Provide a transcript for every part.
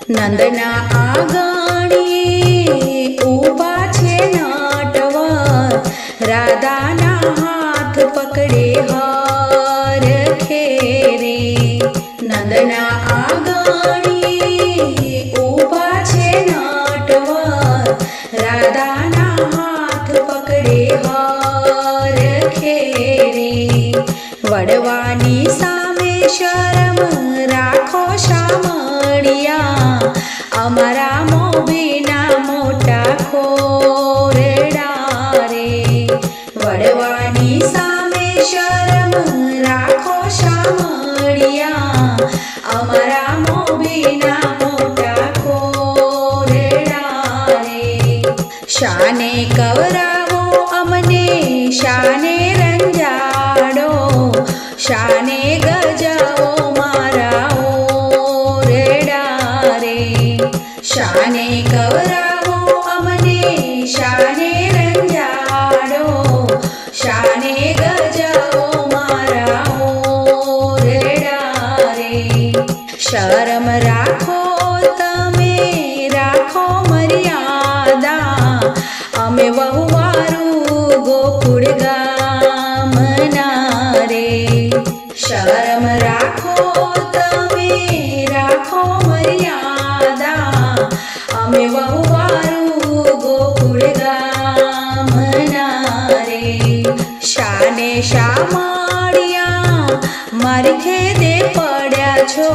નંદના આંગણીએ ઊભા છે નટવર, રાધાના હાથ પકડે હર ખેરે. નંદના આંગણીએ ઊભા છે નટવર, રાધાના હાથ પકડે હર ખેરે. વડવાની સામે શરમ રાખો શામળિયા, અમારા મોભીના મોટા ખોરડા રે. વડવાની સામે શરમ રાખો શામળિયા, અમારા મોભીના મોટા ખોરડા રે. શાને કવરાવો અમને, શાને રંજાડો, શાને ગજાવો મારા ઓરડા રે. શાને કવરાવો અમને, શાને રંજાડો, શાને ગજાવો મારા ઓરડા રે. શરમ રાખો તમે, રાખો મર્યાદા, અમે વહુવારું ગોકુળ ગામના રે. શરમ રાખો તમે, રાખો મર્યાદા, અમે વહુવારું ગોકુળ ગામના રે. શાને શામળિયા મારી ખેદે પડ્યા છો,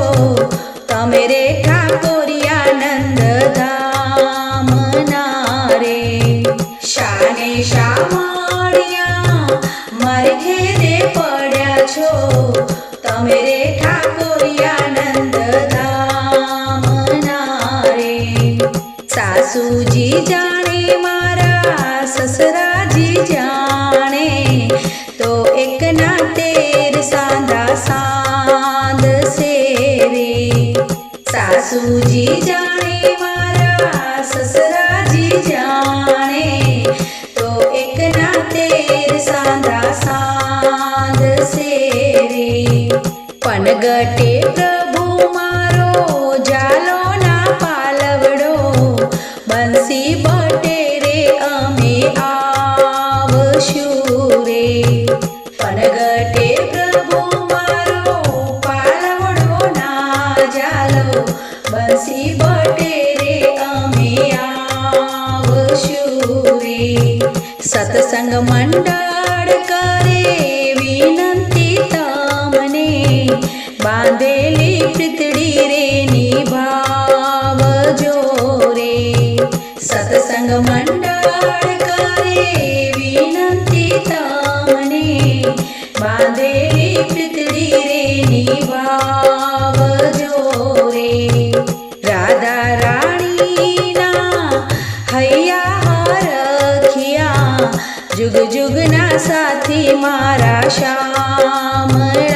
તમે રે ઠાકોરિયા નંદધામના રે. શાને શામળિયા મારી ખેદે પડ્યા છો, તમે રે ઠાકોરિયા નંદધામના રે. સાસુજી જાણે મારા સસરાજી જાણે, તો એકના 13 સાંધા સાંધશે રે. સાસુજી જાણે મારા સસરાજી જાણે, તો એકના 13 સાંધા સાંધશે રે. પનગટે પ્રભુ મારો જાલો ના પાલવડો, બંસી બટે રે અમે આવશું રે. પનગટે પ્રભુ મારો પાલવડો ના જાલો, બંસી બટે રે અમે આવશું રે. સત્સંગ મંડળ કરે વિનંતી તમને, બાંધેલી પ્રીતડી રે નિભાવજો રે. સત્સંગ મંડળ કરે વિનંતી તમને, બાંધેલી પ્રીતડી રે નિભાવજો રે. રાધા રાણીના હૈયા હરખિયા, જુગ જુગના સાથી મારા શ્યામળા